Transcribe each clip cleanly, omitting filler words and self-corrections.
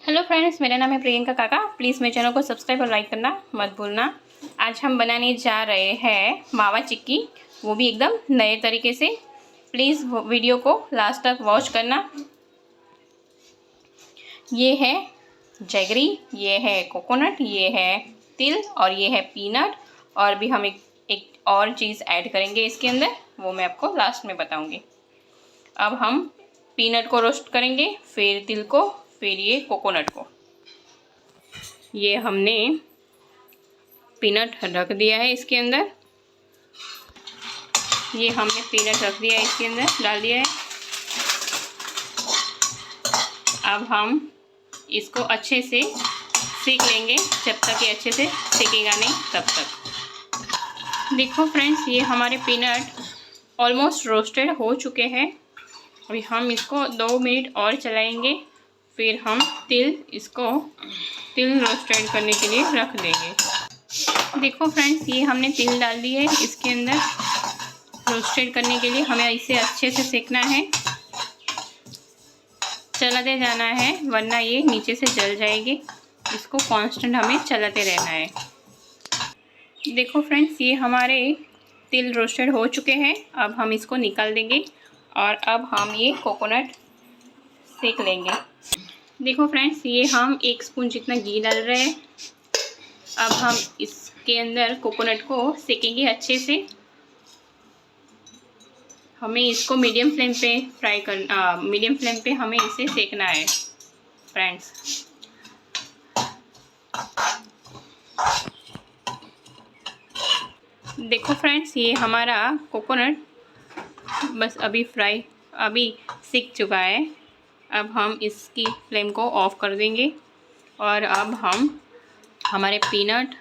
Hello friends, मेरा नाम है प्रियंका काका। प्लीज़ मेरे चैनल को सब्सक्राइब और लाइक करना मत भूलना। आज हम बनाने जा रहे हैं मावा चिक्की, वो भी एकदम नए तरीके से। प्लीज़ वीडियो को लास्ट तक वॉच करना। ये है जैगरी, ये है कोकोनट, ये है तिल और ये है पीनट। और भी हम एक और चीज़ ऐड करेंगे इसके अंदर, वो मैं आपको लास्ट में बताऊँगी। अब हम पीनट को रोस्ट करेंगे, फिर तिल को, फिर ये कोकोनट को। ये हमने पीनट रख दिया है इसके अंदर, ये हमने पीनट रख दिया है इसके अंदर, डाल दिया है। अब हम इसको अच्छे से सेक लेंगे, जब तक ये अच्छे से सेकेगा नहीं तब तक। देखो फ्रेंड्स, ये हमारे पीनट ऑलमोस्ट रोस्टेड हो चुके हैं। अभी हम इसको 2 मिनट और चलाएंगे, फिर हम तिल रोस्टेड करने के लिए रख देंगे। देखो फ्रेंड्स, ये हमने तिल डाल दिए इसके अंदर रोस्टेड करने के लिए। हमें इसे अच्छे से सेकना है, चलाते जाना है, वरना ये नीचे से जल जाएगी। इसको कांस्टेंट हमें चलाते रहना है। देखो फ्रेंड्स, ये हमारे तिल रोस्टेड हो चुके हैं। अब हम इसको निकाल देंगे और अब हम ये कोकोनट सेक लेंगे। देखो फ्रेंड्स, ये हम 1 स्पून जितना घी डाल रहे हैं। अब हम इसके अंदर कोकोनट को सेकेंगे अच्छे से। हमें इसको मीडियम फ्लेम पे हमें इसे सेकना है फ्रेंड्स। देखो फ्रेंड्स, ये हमारा कोकोनट बस अभी सिक चुका है। अब हम इसकी फ्लेम को ऑफ कर देंगे और अब हम हमारे पीनट,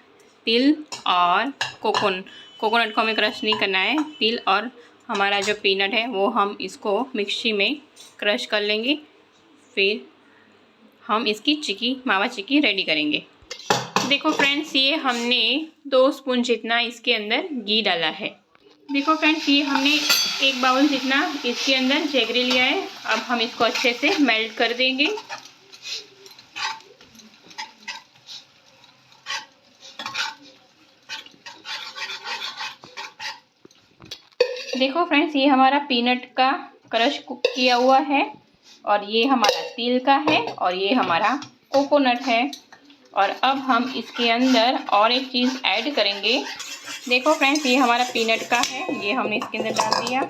तिल और कोकोनट को हमें क्रश नहीं करना है। तिल और हमारा जो पीनट है वो हम इसको मिक्सी में क्रश कर लेंगे, फिर हम इसकी मावा चिक्की रेडी करेंगे। देखो फ्रेंड्स, ये हमने 2 स्पून जितना इसके अंदर घी डाला है। देखो फ्रेंड्स, ये हमने 1 बाउल जितना इसके अंदर जैगरी लिया है। अब हम इसको अच्छे से मेल्ट कर देंगे। देखो फ्रेंड्स, ये हमारा पीनट का क्रश किया हुआ है और ये हमारा तिल का है और ये हमारा कोकोनट है। और अब हम इसके अंदर और एक चीज़ ऐड करेंगे। देखो फ्रेंड्स, ये हमारा पीनट का है, ये हमने इसके अंदर डाल दिया।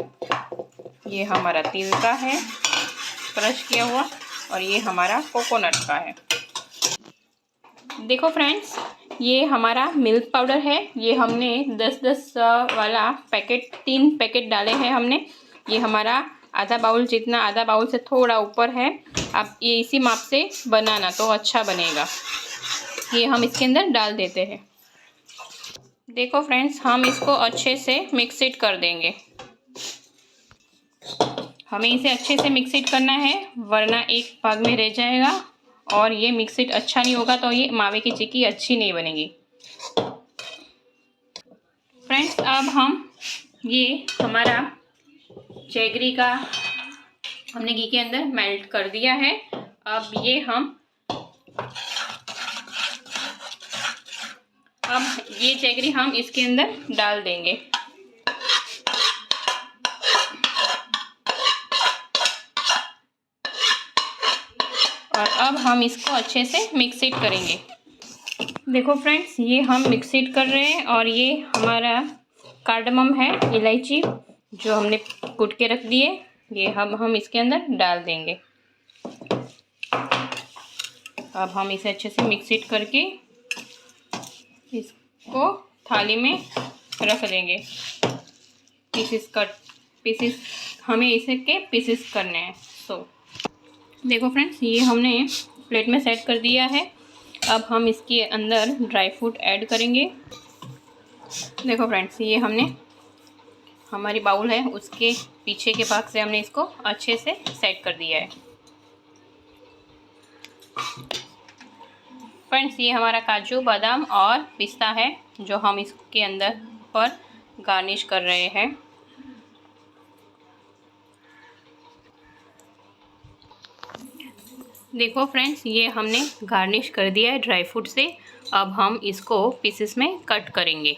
ये हमारा तिल का है क्रश किया हुआ और ये हमारा कोकोनट का है। देखो फ्रेंड्स, ये हमारा मिल्क पाउडर है। ये हमने 10-10 वाला पैकेट 3 पैकेट डाले हैं हमने। ये हमारा आधा बाउल जितना, आधा बाउल से थोड़ा ऊपर है। आप ये इसी माप से बनाना तो अच्छा बनेगा। ये हम इसके अंदर डाल देते हैं। देखो फ्रेंड्स, हम इसको अच्छे से मिक्स इट कर देंगे। हमें इसे अच्छे से मिक्स इट करना है, वरना एक भाग में रह जाएगा और ये मिक्स इट अच्छा नहीं होगा तो ये मावे की चिक्की अच्छी नहीं बनेगी। फ्रेंड्स, अब हम ये हमारा जैगरी का हमने घी के अंदर मेल्ट कर दिया है। अब ये जैगरी हम इसके अंदर डाल देंगे। और अब हम इसको अच्छे से मिक्स इट करेंगे। देखो फ्रेंड्स, ये हम मिक्स इट कर रहे हैं और ये हमारा कार्डमम है, इलायची जो हमने कूट के रख दिए, ये हम इसके अंदर डाल देंगे। अब हम इसे अच्छे से मिक्स इट करके इसको थाली में रख देंगे। पीसेस हमें इसे के पीसेस करने हैं। देखो फ्रेंड्स, ये हमने प्लेट में सेट कर दिया है। अब हम इसके अंदर ड्राई फ्रूट ऐड करेंगे। देखो फ्रेंड्स, ये हमारी बाउल है, उसके पीछे के भाग से हमने इसको अच्छे से सेट कर दिया है। फ्रेंड्स, ये हमारा काजू, बादाम और पिस्ता है जो हम इसके अंदर पर गार्निश कर रहे हैं। देखो फ्रेंड्स, ये हमने गार्निश कर दिया है ड्राई फ्रूट से। अब हम इसको पीसेस में कट करेंगे।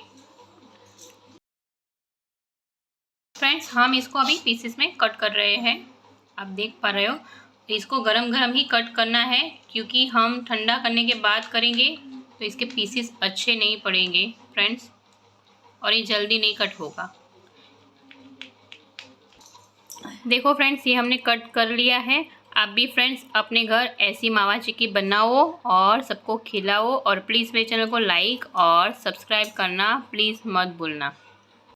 फ्रेंड्स, हम इसको अभी पीसेस में कट कर रहे हैं। आप देख पा रहे हो, इसको गरम गरम ही कट करना है, क्योंकि हम ठंडा करने के बाद करेंगे तो इसके पीसेस अच्छे नहीं पड़ेंगे फ्रेंड्स, और ये जल्दी नहीं कट होगा। देखो फ्रेंड्स, ये हमने कट कर लिया है। आप भी फ्रेंड्स अपने घर ऐसी मावा चिक्की बनाओ और सबको खिलाओ, और प्लीज़ मेरे चैनल को लाइक और सब्सक्राइब करना प्लीज़ मत भूलना।